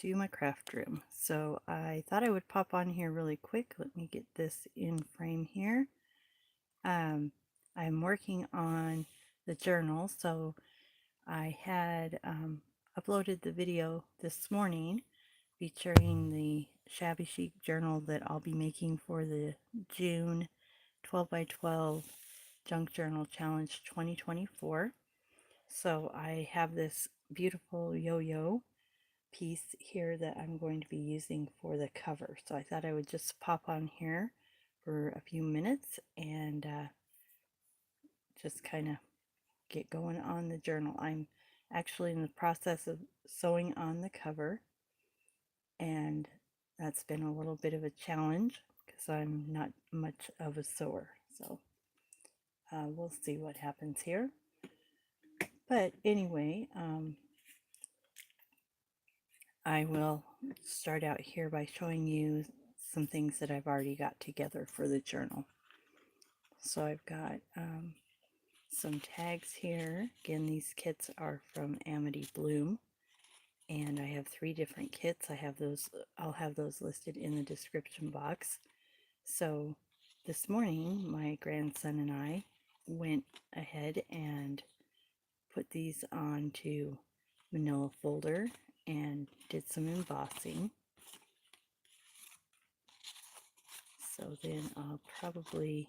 to my craft room. So I thought I would pop on here really quick. Let me get this in frame here. I'm working on the journal, so I had uploaded the video this morning featuring the shabby chic journal that I'll be making for the June 12 by 12 Junk Journal Challenge 2024. So I have this beautiful yo-yo piece here that I'm going to be using for the cover. So I thought I would just pop on here for a few minutes and just kind of get going on the journal. I'm actually in the process of sewing on the cover, and that's been a little bit of a challenge because I'm not much of a sewer. So we'll see what happens here. But anyway, I will start out here by showing you some things that I've already got together for the journal. So I've got some tags here. Again, these kits are from Amity Bloom, and I have 3 different kits. I'll have those listed in the description box. So this morning, my grandson and I went ahead and put these onto manila folder and did some embossing. So then I'll probably,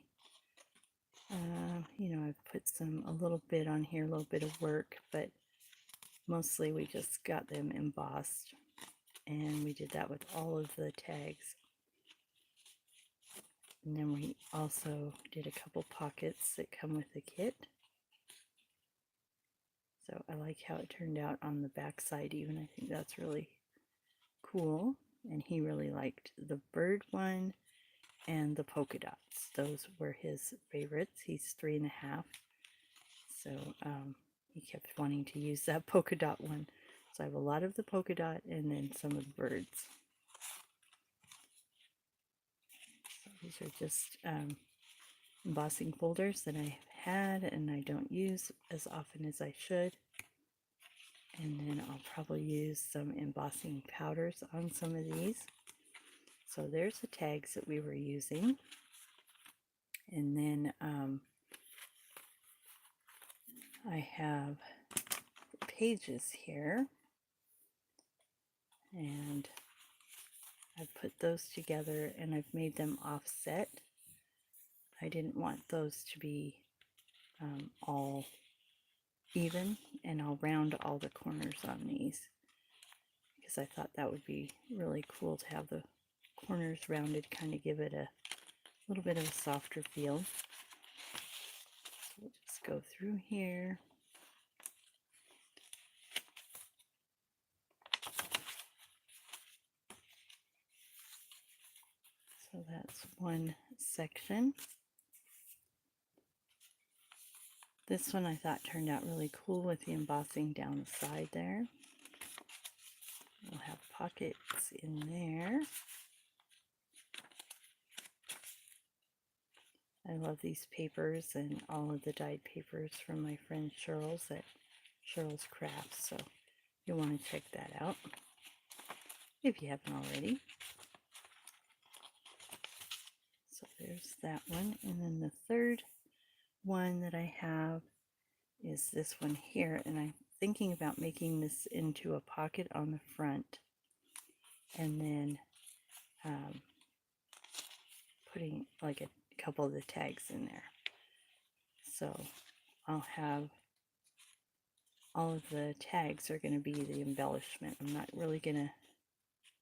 I've put a little bit on here, a little bit of work, but mostly we just got them embossed, and we did that with all of the tags. And then we also did a couple pockets that come with the kit. So I like how it turned out on the back side even. I think that's really cool. And he really liked the bird one and the polka dots. Those were his favorites. He's 3.5. So he kept wanting to use that polka dot one. So I have a lot of the polka dot and then some of the birds. So these are just embossing folders that I've had and I don't use as often as I should. And then I'll probably use some embossing powders on some of these. So there's the tags that we were using. And then I have the pages here. And I've put those together and I've made them offset. I didn't want those to be all even, and I'll round all the corners on these because I thought that would be really cool to have the corners rounded, kind of give it a little bit of a softer feel. So we'll just go through here. So that's one section. This one I thought turned out really cool with the embossing down the side there. We'll have pockets in there. I love these papers and all of the dyed papers from my friend Cheryl's at Cheryl's Crafts, so you'll want to check that out if you haven't already. So there's that one, and then the third one that I have is this one here, and I'm thinking about making this into a pocket on the front and then putting like a couple of the tags in there. So I'll have all of the tags are going to be the embellishment. I'm not really going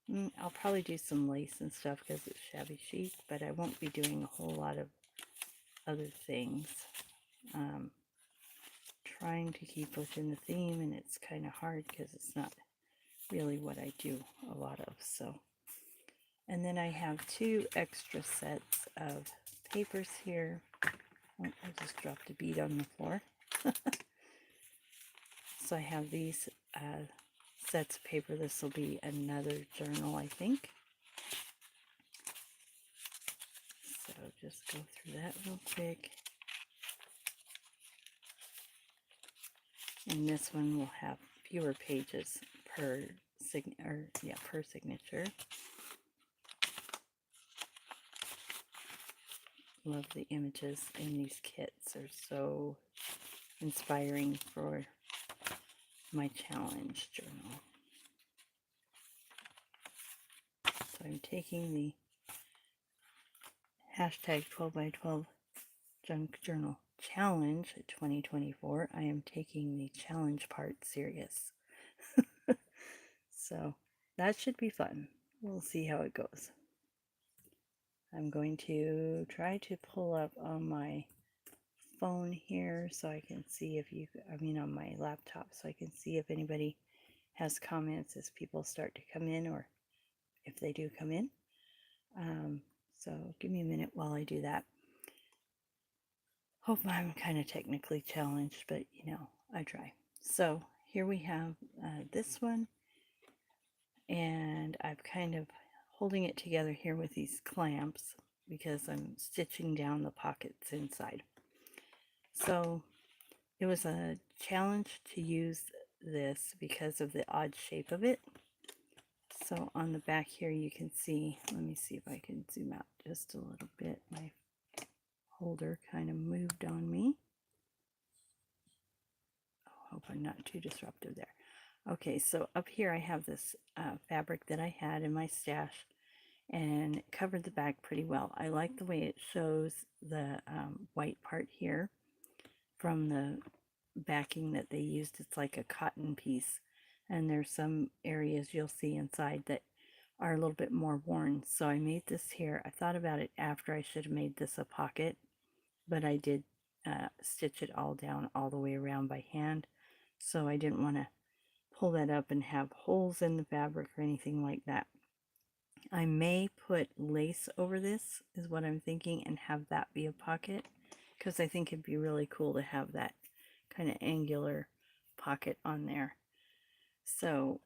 to, I'll probably do some lace and stuff because it's shabby chic, but I won't be doing a whole lot of other things. Trying to keep within the theme, and it's kind of hard because it's not really what I do a lot of. So, and then I have 2 extra sets of papers here. Oh, I just dropped a bead on the floor. So I have these sets of paper. This will be another journal, I think. So just go through that real quick. And this one will have fewer pages per per signature. Love the images in these kits. They're so inspiring for my challenge journal. So I'm taking the hashtag 12 by 12 junk journal challenge 2024. I am taking the challenge part serious. So that should be fun. We'll see how it goes. I'm going to try to pull up on my phone here so I can see if on my laptop, so I can see if anybody has comments as people start to come in, or if they do come in. So give me a minute while I do that. Hope I'm kind of technically challenged, but I try. So here we have this one, and I'm kind of holding it together here with these clamps because I'm stitching down the pockets inside. So it was a challenge to use this because of the odd shape of it. So on the back here you can see, let me see if I can zoom out just a little bit. My holder kind of moved on me. Oh, hope I'm not too disruptive there. Okay, so up here I have this fabric that I had in my stash, and it covered the back pretty well. I like the way it shows the white part here from the backing that they used. It's like a cotton piece, and there's some areas you'll see inside that are a little bit more worn. So I made this here. I thought about it after. I should have made this a pocket, but I did stitch it all down all the way around by hand, so I didn't want to pull that up and have holes in the fabric or anything like that. I may put lace over this, is what I'm thinking, and have that be a pocket, because I think it'd be really cool to have that kind of angular pocket on there. So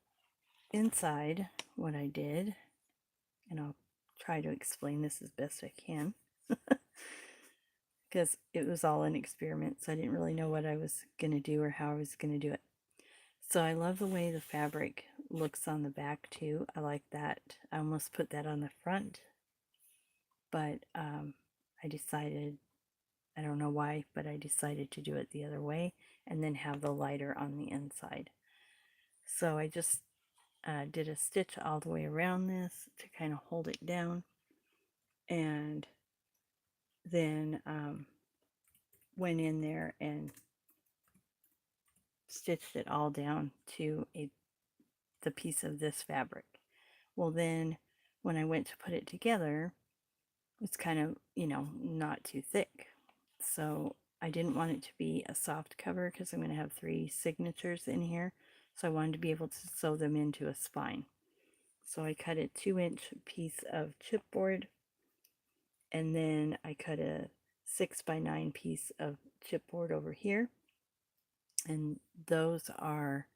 inside, what I did, and I'll try to explain this as best I can, because it was all an experiment, so I didn't really know what I was going to do or how I was going to do it. So I love the way the fabric looks on the back too. I like that. I almost put that on the front, but I decided, I don't know why, but I decided to do it the other way and then have the lighter on the inside. So I just did a stitch all the way around this to kind of hold it down, and then went in there and stitched it all down to the piece of this fabric. Well, then when I went to put it together, it's kind of, not too thick. So I didn't want it to be a soft cover because I'm going to have 3 signatures in here. So I wanted to be able to sew them into a spine. So I cut a 2-inch piece of chipboard, and then I cut a 6 by 9 piece of chipboard over here. And those are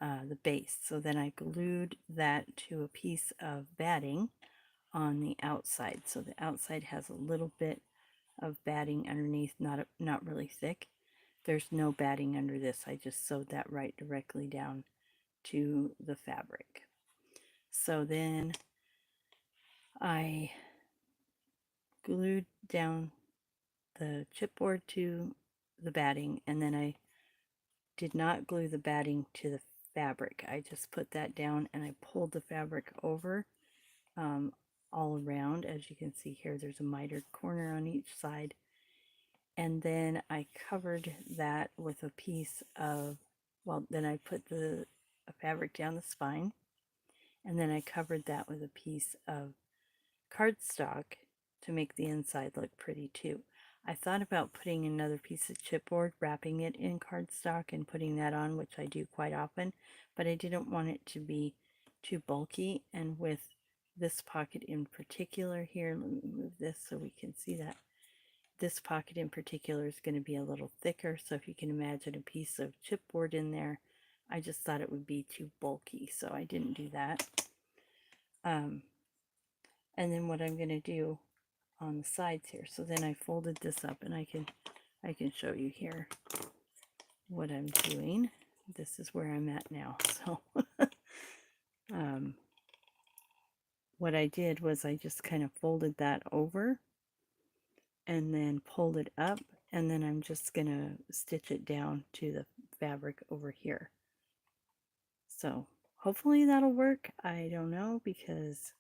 the base. So then I glued that to a piece of batting on the outside. So the outside has a little bit of batting underneath, not really thick. There's no batting under this. I just sewed that right directly down to the fabric. So then I glued down the chipboard to the batting, and then I did not glue the batting to the fabric. I just put that down and I pulled the fabric over all around. As you can see here, there's a mitered corner on each side. And then I covered that with a piece of, then I put the fabric down the spine, and then I covered that with a piece of cardstock to make the inside look pretty too. I thought about putting another piece of chipboard, wrapping it in cardstock and putting that on, which I do quite often, but I didn't want it to be too bulky. And with this pocket in particular here, let me move this so we can see that. This pocket in particular is going to be a little thicker, so if you can imagine a piece of chipboard in there, I just thought it would be too bulky, so I didn't do that. And then what I'm going to do on the sides here, so then I folded this up, and I can show you here what I'm doing. This is where I'm at now. So what I did was I just kind of folded that over and then pulled it up, and then I'm just gonna stitch it down to the fabric over here. So hopefully that'll work. I don't know, because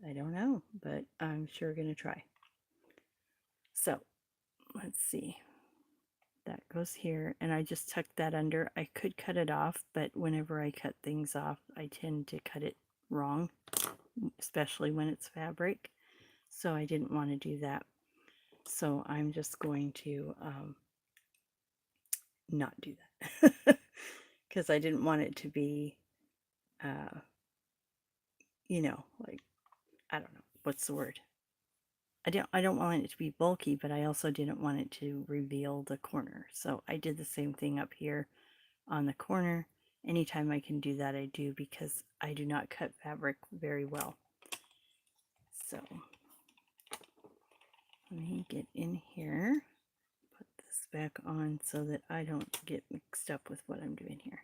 I don't know, but I'm sure gonna try. So let's see. That goes here, and I just tucked that under. I could cut it off, but whenever I cut things off, I tend to cut it wrong, especially when it's fabric. So I didn't want to do that. So I'm just going to not do that because I didn't want it to be, you know, like, I don't know, what's the word? I don't want it to be bulky, but I also didn't want it to reveal the corner. So I did the same thing up here on the corner. Anytime I can do that, I do, because I do not cut fabric very well. So let me get in here, put this back on so that I don't get mixed up with what I'm doing here.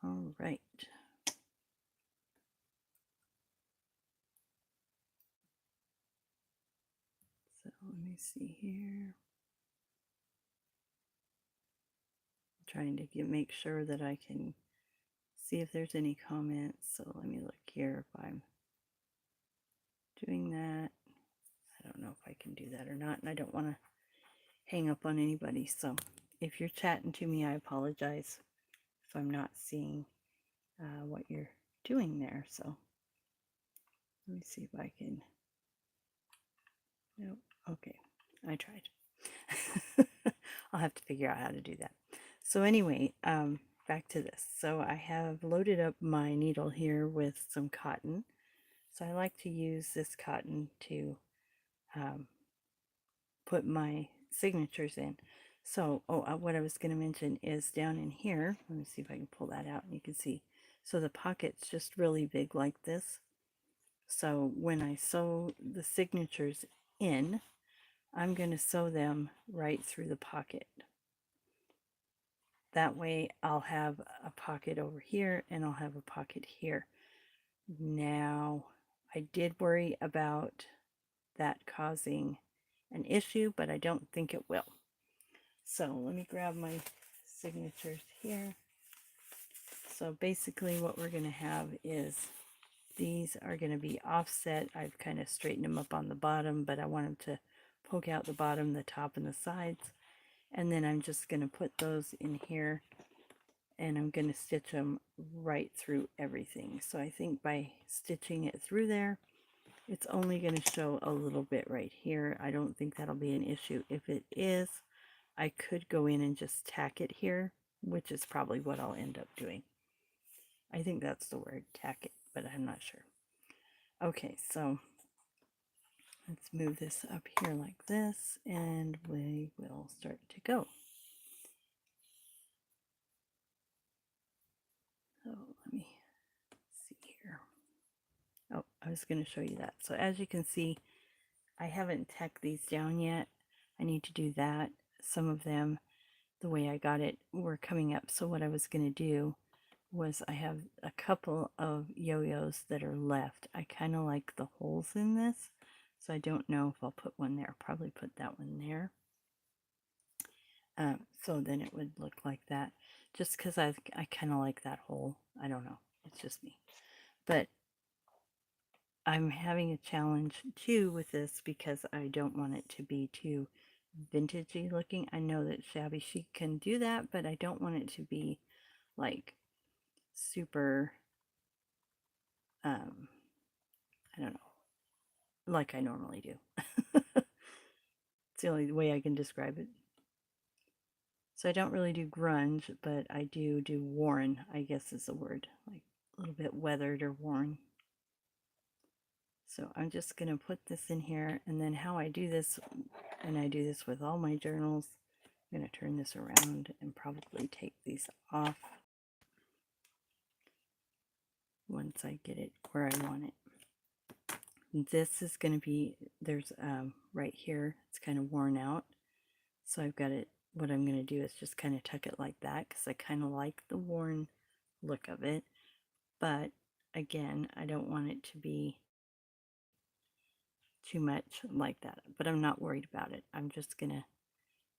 All right. So let me see here. I'm trying to make sure that I can see if there's any comments. So let me look here if I'm doing that. I don't know if I can do that or not, and I don't want to hang up on anybody. So if you're chatting to me, I apologize if I'm not seeing what you're doing there. So let me see if I can. Nope. Okay, I tried. I'll have to figure out how to do that. So anyway, back to this. So I have loaded up my needle here with some cotton. So I like to use this cotton to put my signatures in. So, what I was going to mention is down in here, let me see if I can pull that out and you can see. So the pocket's just really big like this. So when I sew the signatures in, I'm going to sew them right through the pocket. That way I'll have a pocket over here and I'll have a pocket here. Now, I did worry about that causing an issue, but I don't think it will. So let me grab my signatures here. So basically what we're going to have is these are going to be offset. I've kind of straightened them up on the bottom, but I want them to poke out the bottom, the top, and the sides. And then I'm just going to put those in here, and I'm going to stitch them right through everything. So I think by stitching it through there, it's only going to show a little bit right here. I don't think that'll be an issue. If it is, I could go in and just tack it here, which is probably what I'll end up doing. I think that's the word, tack it, but I'm not sure. Okay, so let's move this up here like this, and we will start to go. So let me see here. Oh, I was going to show you that. So as you can see, I haven't tacked these down yet. I need to do that. Some of them, the way I got it, were coming up. So what I was going to do was, I have a couple of yo-yos that are left. I kind of like the holes in this, so I don't know if I'll put one there. I'll probably put that one there. So then it would look like that, just because I kind of like that hole. I don't know. It's just me. But I'm having a challenge too with this because I don't want it to be too vintagey looking. I know that shabby chic can do that, but I don't want it to be like super, I don't know, like I normally do. It's the only way I can describe it. So I don't really do grunge, but I do worn, I guess is the word, like a little bit weathered or worn. So I'm just going to put this in here, and then how I do this, and I do this with all my journals, I'm going to turn this around and probably take these off once I get it where I want it. This is going to be, there's right here, it's kind of worn out. So I've got it what I'm going to do is just kind of tuck it like that because I kind of like the worn look of it. But again, I don't want it to be too much like that. But I'm not worried about it. I'm just going to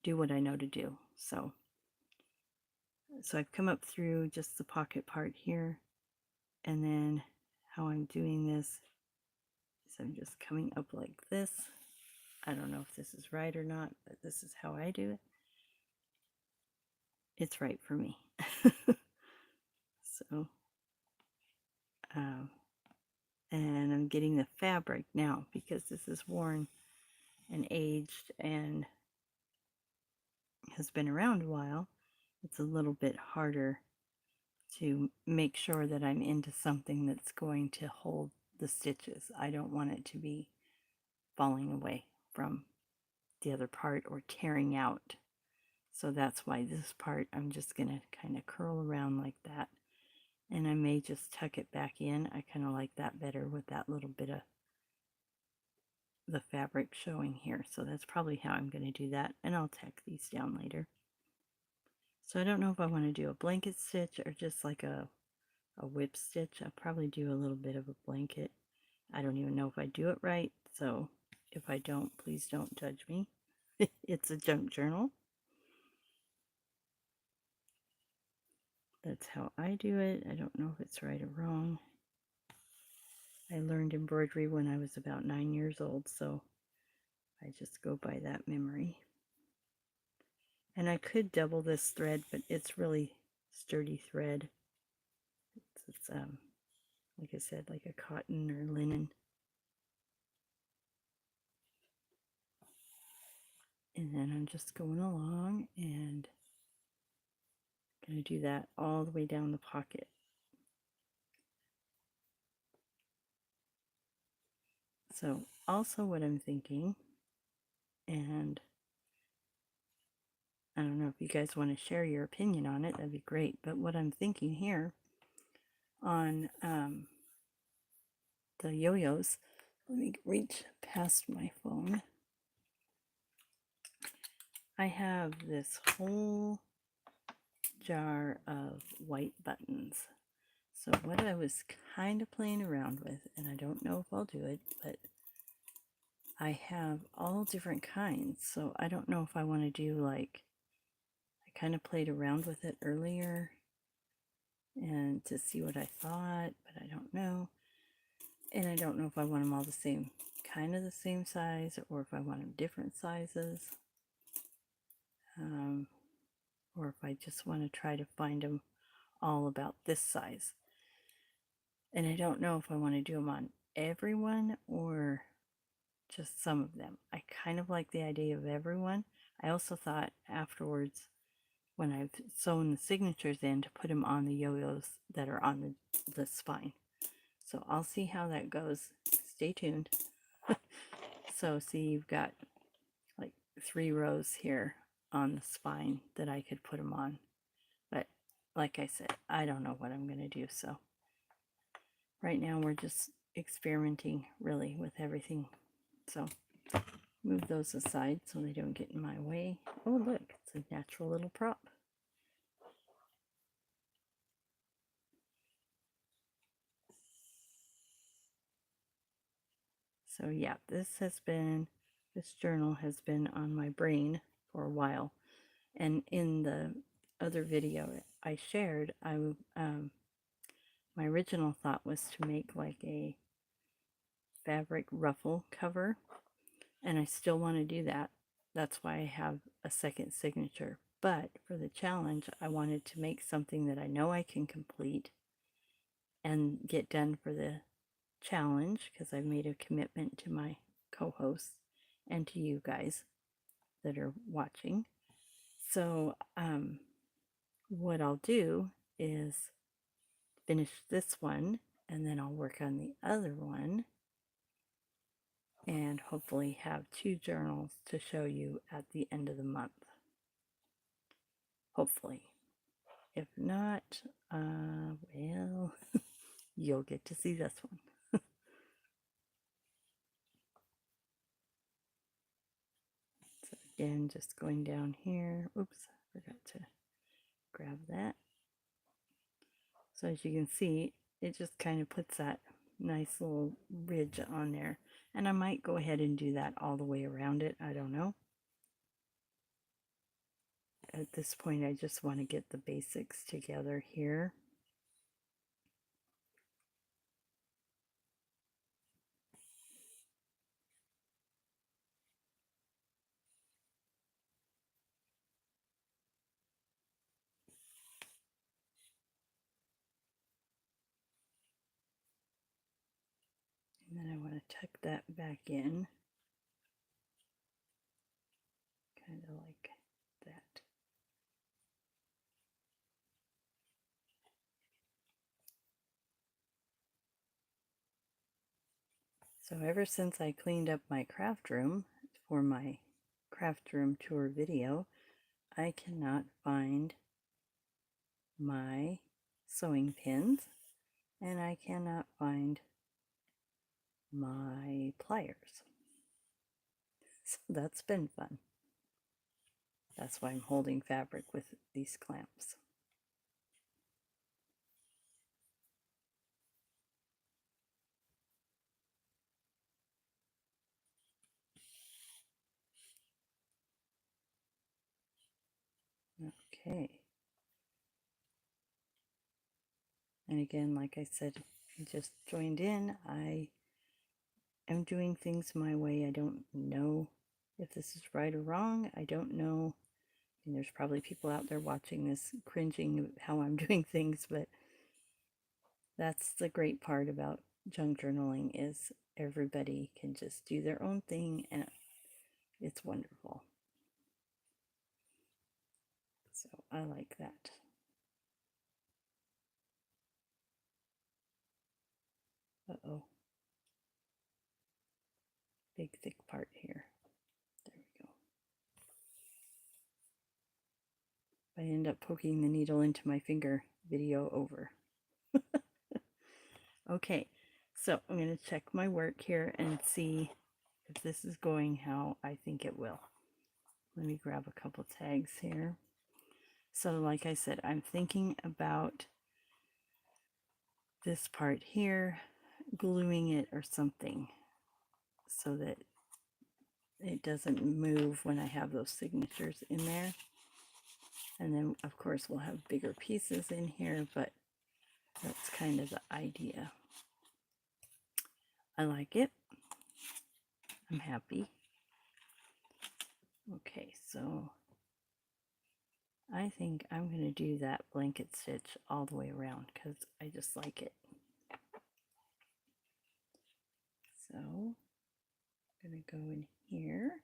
do what I know to do. So I've come up through just the pocket part here. And then how I'm doing this is I'm just coming up like this. I don't know if this is right or not, but this is how I do it. It's right for me. So, and I'm getting the fabric now because this is worn and aged and has been around a while. It's a little bit harder to make sure that I'm into something that's going to hold the stitches. I don't want it to be falling away from the other part or tearing out. So that's why this part I'm just going to kind of curl around like that. And I may just tuck it back in. I kind of like that better with that little bit of the fabric showing here. So that's probably how I'm going to do that. And I'll tack these down later. So I don't know if I want to do a blanket stitch or just like a whip stitch. I'll probably do a little bit of a blanket. I don't even know if I do it right. So if I don't, please don't judge me. It's a junk journal. That's how I do it. I don't know if it's right or wrong. I learned embroidery when I was about 9 years old, so I just go by that memory. And I could double this thread, but it's really sturdy thread. It's like I said, like a cotton or linen. And then I'm just going along and going to do that all the way down the pocket. So also what I'm thinking, and I don't know if you guys want to share your opinion on it, that'd be great. But what I'm thinking here on the yo-yos, let me reach past my phone. I have this whole jar of white buttons. So what I was kind of playing around with, and I don't know if I'll do it, but I have all different kinds. So I don't know if I want to do like, I kind of played around with it earlier and to see what I thought, but I don't know. And I don't know if I want them all the same, kind of the same size, or if I want them different sizes. Or if I just want to try to find them all about this size. And I don't know if I want to do them on everyone or just some of them. I kind of like the idea of everyone. I also thought afterwards, when I've sewn the signatures in, to put them on the yo-yos that are on the spine. So I'll see how that goes. Stay tuned. So see, you've got like 3 rows here on the spine that I could put them on. But like I said, I don't know what I'm going to do. So right now we're just experimenting really with everything. So move those aside so they don't get in my way. Oh, look, it's a natural little prop. So yeah, this journal has been on my brain for a while. And in the other video I shared, my original thought was to make like a fabric ruffle cover, and I still want to do that. That's why I have a second signature. But for the challenge, I wanted to make something that I know I can complete and get done for the challenge, because I've made a commitment to my co-hosts and to you guys that are watching. So what I'll do is finish this one, and then I'll work on the other one, and hopefully have 2 journals to show you at the end of the month. Hopefully. If not, well, you'll get to see this one. So again, just going down here. Oops, forgot to grab that. So as you can see, it just kind of puts that nice little ridge on there. And I might go ahead and do that all the way around it. I don't know. At this point, I just want to get the basics together here. And then I want to tuck that back in, kind of like that. So ever since I cleaned up my craft room for my craft room tour video, I cannot find my sewing pins and I cannot find my pliers. So that's been fun. That's why I'm holding fabric with these clamps. Okay. And again, like I said, if you just joined in, I am doing things my way. I don't know if this is right or wrong. I don't know. I mean, there's probably people out there watching this cringing how I'm doing things, but that's the great part about junk journaling is everybody can just do their own thing and it's wonderful. So I like that. Uh-oh. Big thick part here. There we go. If I end up poking the needle into my finger, video over. Okay, so I'm going to check my work here and see if this is going how I think it will. Let me grab a couple tags here. So like I said, I'm thinking about this part here, gluing it or something so that it doesn't move when I have those signatures in there. And then of course we'll have bigger pieces in here, but that's kind of the idea. I like it. I'm happy. Okay, so I think I'm going to do that blanket stitch all the way around because I just like it. So I'm going to go in here.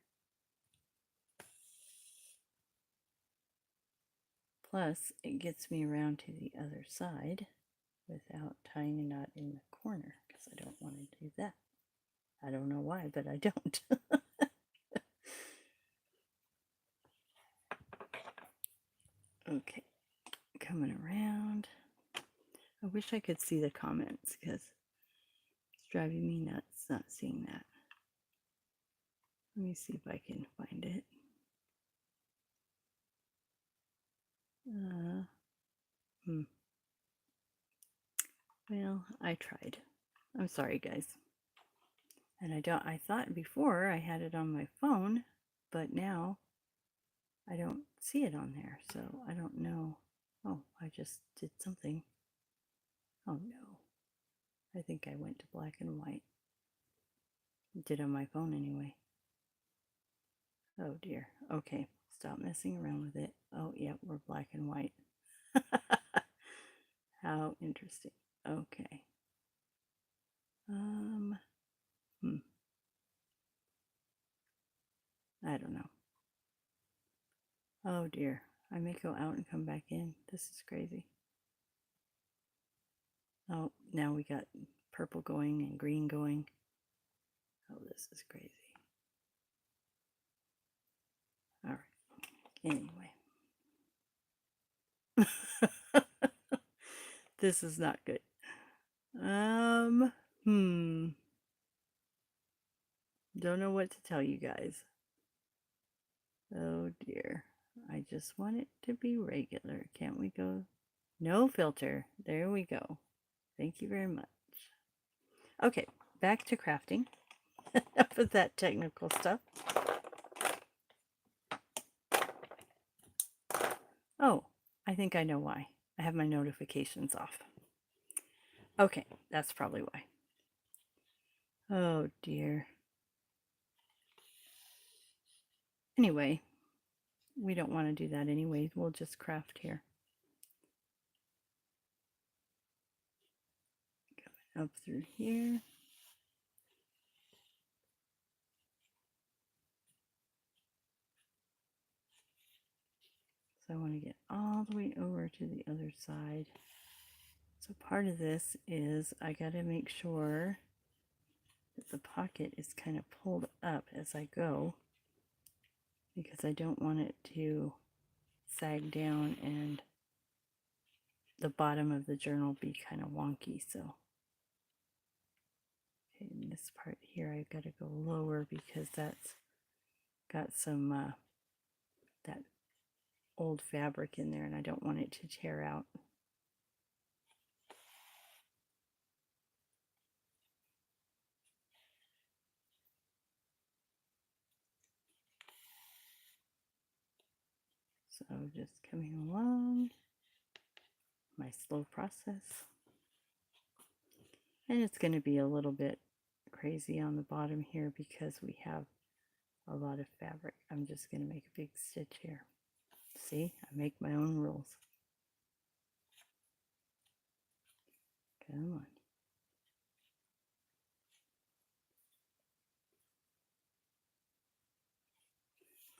Plus, it gets me around to the other side without tying a knot in the corner because I don't want to do that. I don't know why, but I don't. Okay, coming around. I wish I could see the comments because it's driving me nuts not seeing that. Let me see if I can find it. Well, I tried. I'm sorry, guys. And I thought before I had it on my phone, but now I don't see it on there, so I don't know. Oh, I just did something. Oh no. I think I went to black and white. Did on my phone anyway. Oh dear. Okay, stop messing around with it. Oh, yeah, we're black and white. How interesting. Okay. I don't know. Oh dear. I may go out and come back in. This is crazy. Oh, now we got purple going and green going. Oh, this is crazy. All right. Anyway. This is not good. Don't know what to tell you guys. Oh dear. I just want it to be regular. Can't we go? No filter. There we go. Thank you very much. Okay, back to crafting. Enough of that technical stuff. Oh, I think I know why. I have my notifications off. Okay, that's probably why. Oh dear. Anyway, we don't want to do that anyway. We'll just craft here. Going up through here. So I want to get all the way over to the other side. So part of this is I got to make sure that the pocket is kind of pulled up as I go, because I don't want it to sag down and the bottom of the journal be kind of wonky. So okay, in this part here I've got to go lower because that's got some that old fabric in there and I don't want it to tear out. So just coming along, my slow process. And it's going to be a little bit crazy on the bottom here because we have a lot of fabric. I'm just going to make a big stitch here. See, I make my own rules. Come on.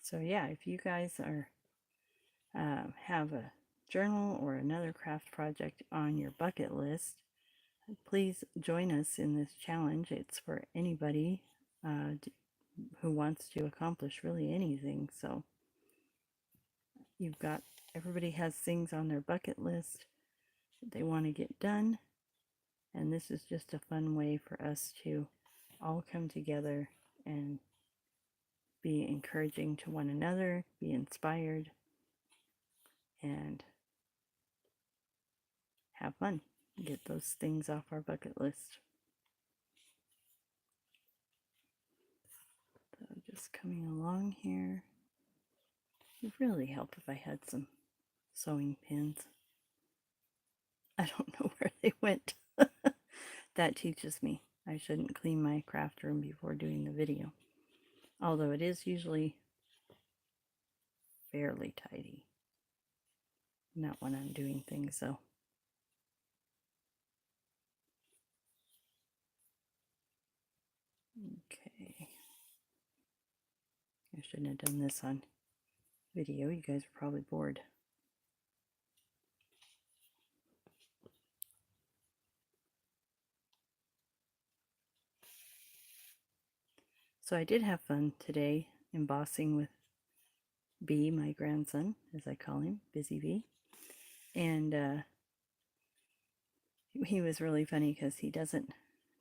So yeah, if you guys are have a journal or another craft project on your bucket list, please join us in this challenge. It's for anybody who wants to accomplish really anything. So you've got, everybody has things on their bucket list that they want to get done, and this is just a fun way for us to all come together and be encouraging to one another, be inspired, and have fun. Get those things off our bucket list. So just coming along here. It would really help if I had some sewing pins. I don't know where they went. That teaches me I shouldn't clean my craft room before doing the video. Although it is usually fairly tidy. Not when I'm doing things, though. Okay. I shouldn't have done this on video. You guys are probably bored. So I did have fun today embossing with B, my grandson, as I call him, Busy B. And he was really funny because he doesn't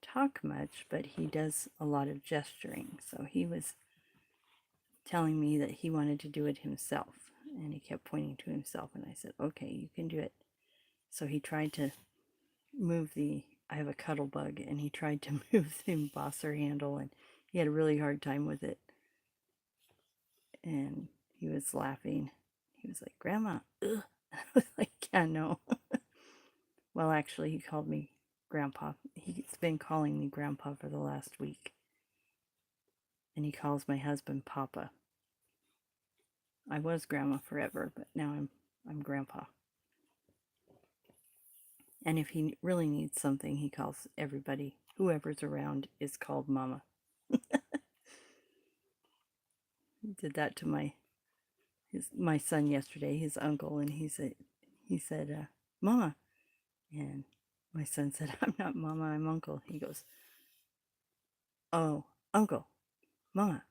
talk much, but he does a lot of gesturing. So he was telling me that he wanted to do it himself, and he kept pointing to himself, and I said, okay, you can do it. So he tried to move I have a cuddle bug, and he tried to move the embosser handle, and he had a really hard time with it. And he was laughing. He was like, Grandma, ugh. I was like, yeah, no. Well, actually, he called me Grandpa. He's been calling me Grandpa for the last week. And he calls my husband Papa. I was Grandma forever, but now I'm Grandpa. And if he really needs something, he calls everybody, whoever's around is called Mama. He did that to my son yesterday, his uncle, and he said, Mama. And my son said, I'm not Mama, I'm Uncle. He goes, oh, Uncle, Mama.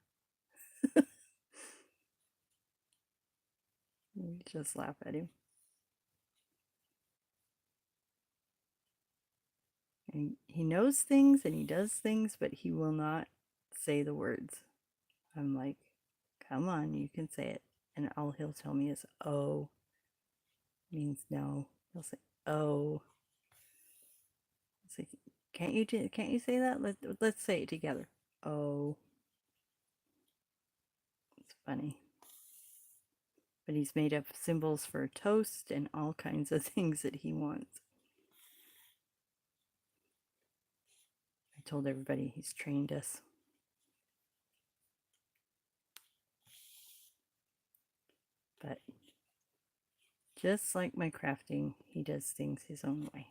We just laugh at him. And he knows things and he does things, but he will not say the words. I'm like, Come on, you can say it. And all he'll tell me is, oh, means no. He'll say, oh. It's like, can't you say that? Let's say it together. Oh. It's funny. But he's made up symbols for toast and all kinds of things that he wants. I told everybody he's trained us. But just like my crafting, he does things his own way.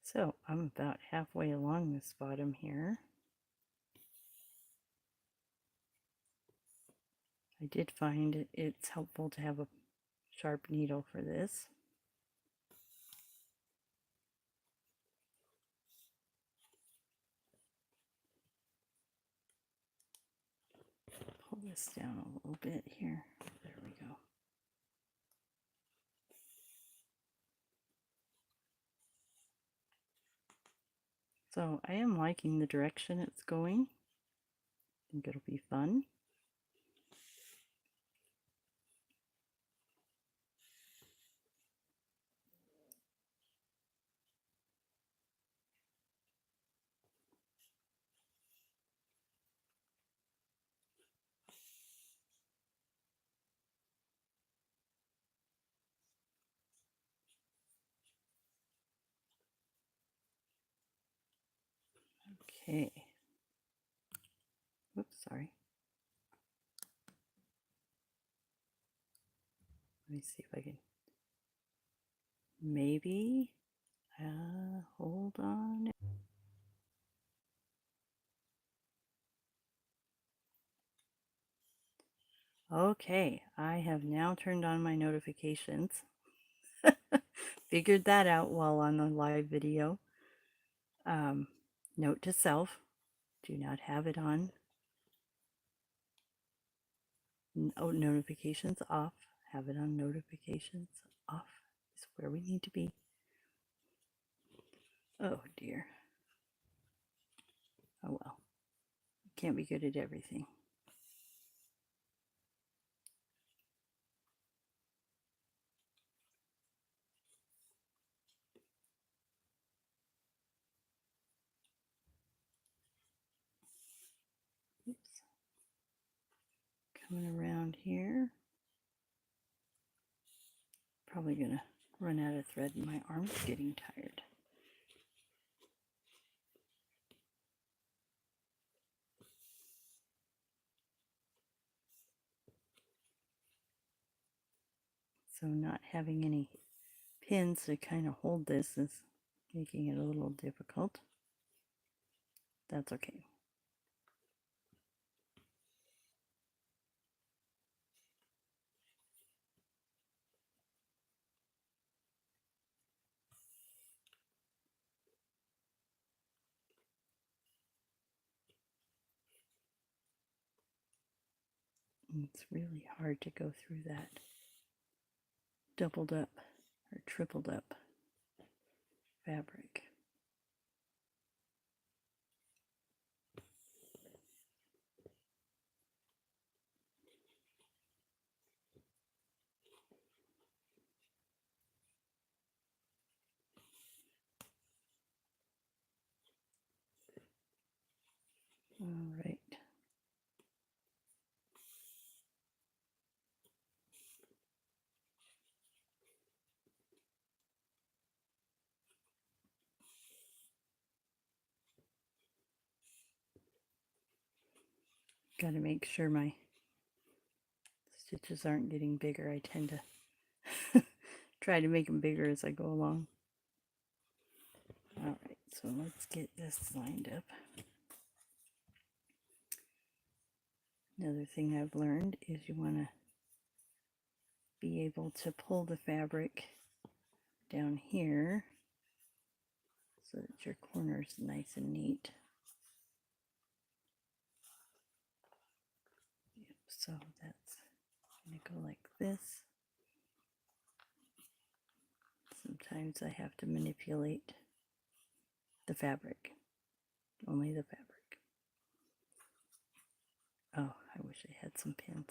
So I'm about halfway along this bottom here. I did find it's helpful to have a sharp needle for this. Pull this down a little bit here. There we go. So I am liking the direction it's going. I think it'll be fun. Okay. Oops, sorry. Let me see if I can. Maybe. Hold on. Okay, I have now turned on my notifications. Figured that out while on the live video. Note to self, do not have it on. Notifications off. Have it on notifications off. Is where we need to be. Oh dear. Oh well. Can't be good at everything. Oops. Coming around here. Probably gonna run out of thread and my arm's getting tired. So not having any pins to kind of hold this is making it a little difficult. That's okay. It's really hard to go through that doubled up or tripled up fabric. All right. Got to make sure my stitches aren't getting bigger. I tend to try to make them bigger as I go along. All right, so let's get this lined up. Another thing I've learned is you want to be able to pull the fabric down here so that your corner is nice and neat. Yep, so that's going to go like this. Sometimes I have to manipulate the fabric only the fabric. Oh, I wish I had some pins.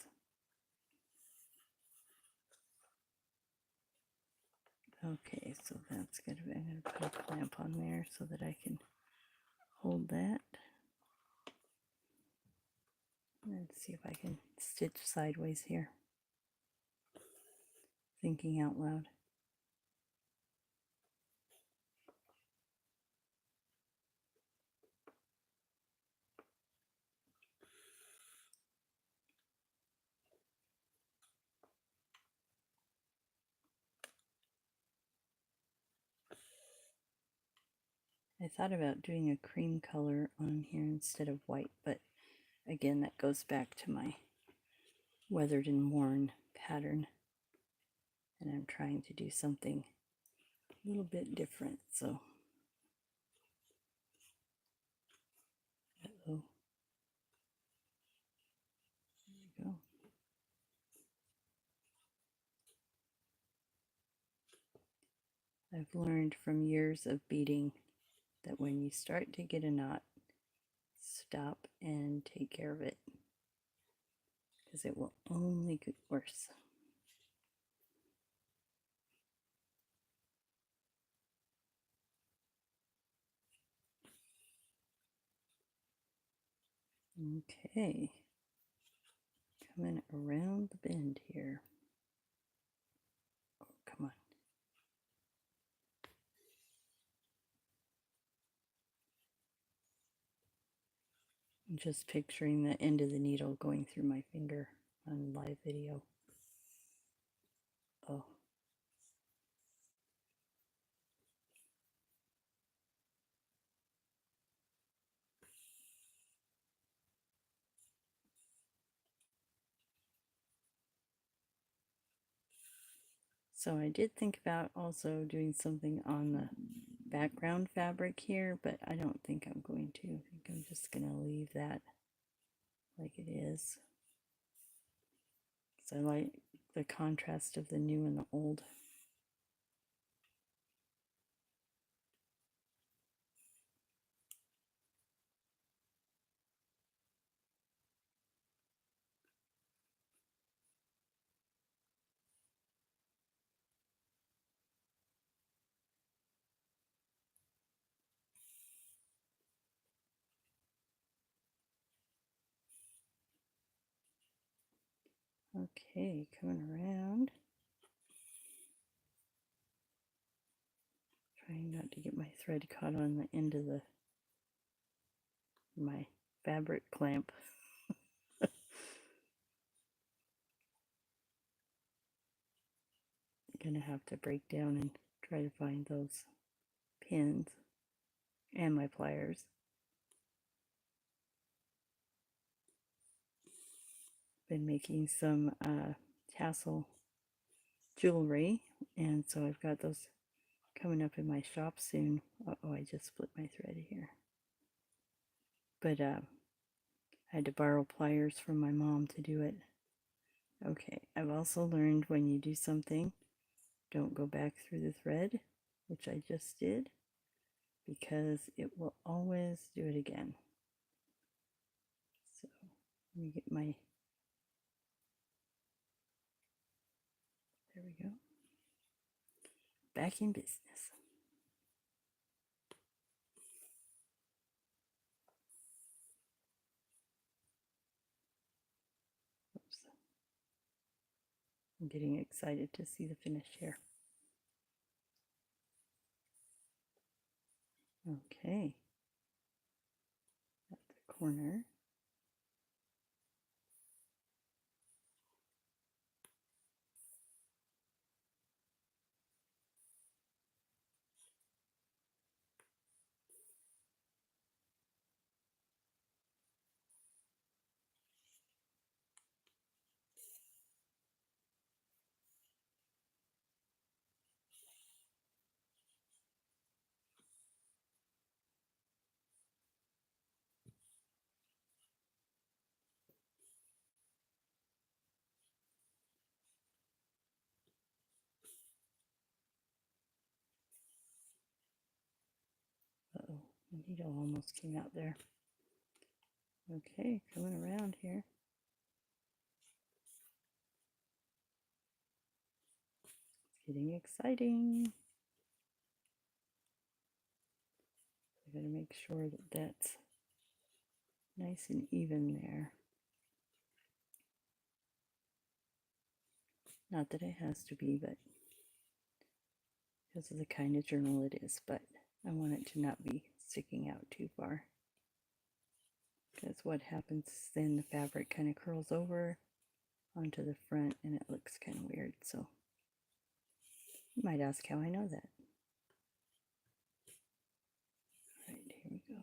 Okay, so that's good. I'm going to put a clamp on there so that I can hold that. Let's see if I can stitch sideways here. Thinking out loud. I thought about doing a cream color on here instead of white, but again, that goes back to my weathered and worn pattern. And I'm trying to do something a little bit different, so. Uh-oh. There we go. I've learned from years of beading that when you start to get a knot, stop and take care of it, because it will only get worse. Okay, coming around the bend here. Oh, come on. I'm just picturing the end of the needle going through my finger on live video. Oh. So I did think about also doing something on the background fabric here, but I don't think I'm going to. I think I'm just going to leave that like it is. So I like the contrast of the new and the old. Okay, coming around. Trying not to get my thread caught on the end of my fabric clamp. Gonna have to break down and try to find those pins and my pliers. Been making some tassel jewelry, and so I've got those coming up in my shop soon. Oh, I just split my thread here. But I had to borrow pliers from my mom to do it. Okay, I've also learned when you do something, don't go back through the thread, which I just did, because it will always do it again. So let me get my, there we go, back in business. Oops. I'm getting excited to see the finish here. Okay, at the corner. The needle almost came out there. Okay, coming around here. It's getting exciting. I gotta make sure that that's nice and even there. Not that it has to be, but because of the kind of journal it is, but I want it to not be sticking out too far. Because what happens is then the fabric kind of curls over onto the front and it looks kind of weird. So you might ask how I know that. All right, here we go.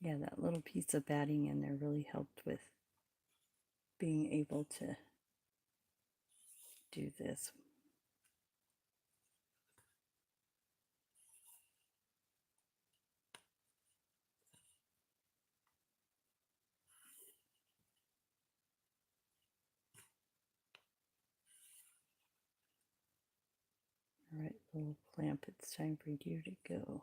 Yeah, that little piece of batting in there really helped with being able to do this. All right, little clamp, it's time for you to go.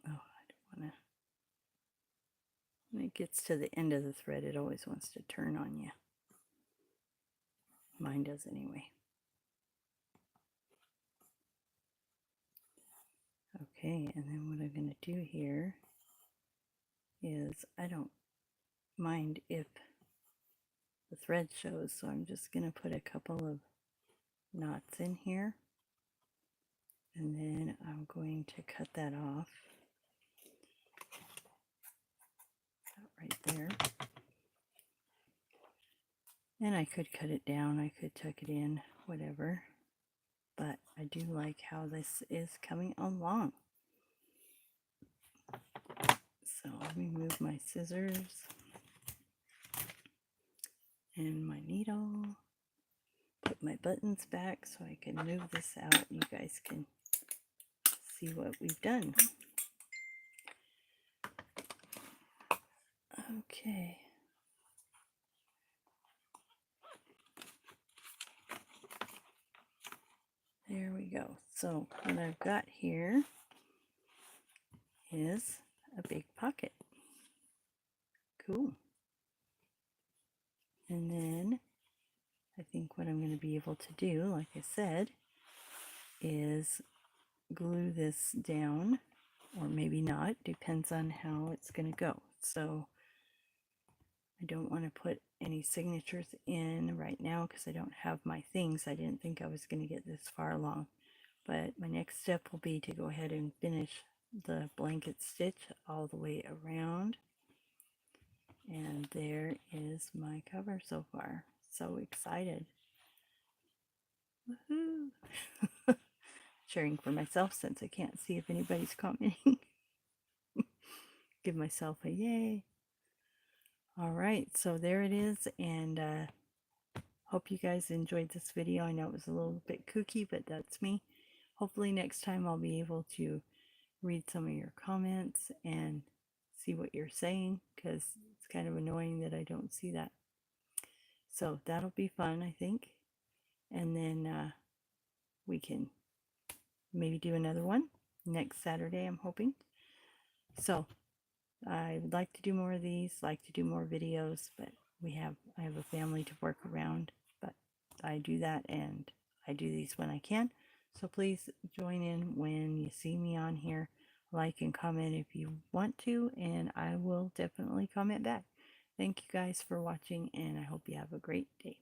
Oh, I don't want to. When it gets to the end of the thread, it always wants to turn on you. Mine does anyway. Okay, and then what I'm going to do here is I don't mind if the thread shows, so I'm just going to put a couple of knots in here, and then I'm going to cut that off right there. And I could cut it down, I could tuck it in, whatever, but I do like how this is coming along. So let me move my scissors and my needle, put my buttons back so I can move this out and you guys can see what we've done. Okay. There we go. So what I've got here is a big pocket. Cool. And then I think what I'm going to be able to do, like I said, is glue this down, or maybe not, depends on how it's going to go. So I don't want to put any signatures in right now because I don't have my things. I didn't think I was going to get this far along. But my next step will be to go ahead and finish the blanket stitch all the way around. And there is my cover so far. So excited. Woohoo! Sharing for myself since I can't see if anybody's commenting. Give myself a yay. All right, so there it is, and hope you guys enjoyed this video. I know it was a little bit kooky, but that's me. Hopefully next time I'll be able to read some of your comments and see what you're saying, because it's kind of annoying that I don't see that. So that'll be fun, I think. And then we can maybe do another one next Saturday, I'm hoping. So I would like to do more of these, like to do more videos, but I have a family to work around, but I do that and I do these when I can. So please join in when you see me on here. Like and comment if you want to, and I will definitely comment back. Thank you guys for watching, and I hope you have a great day.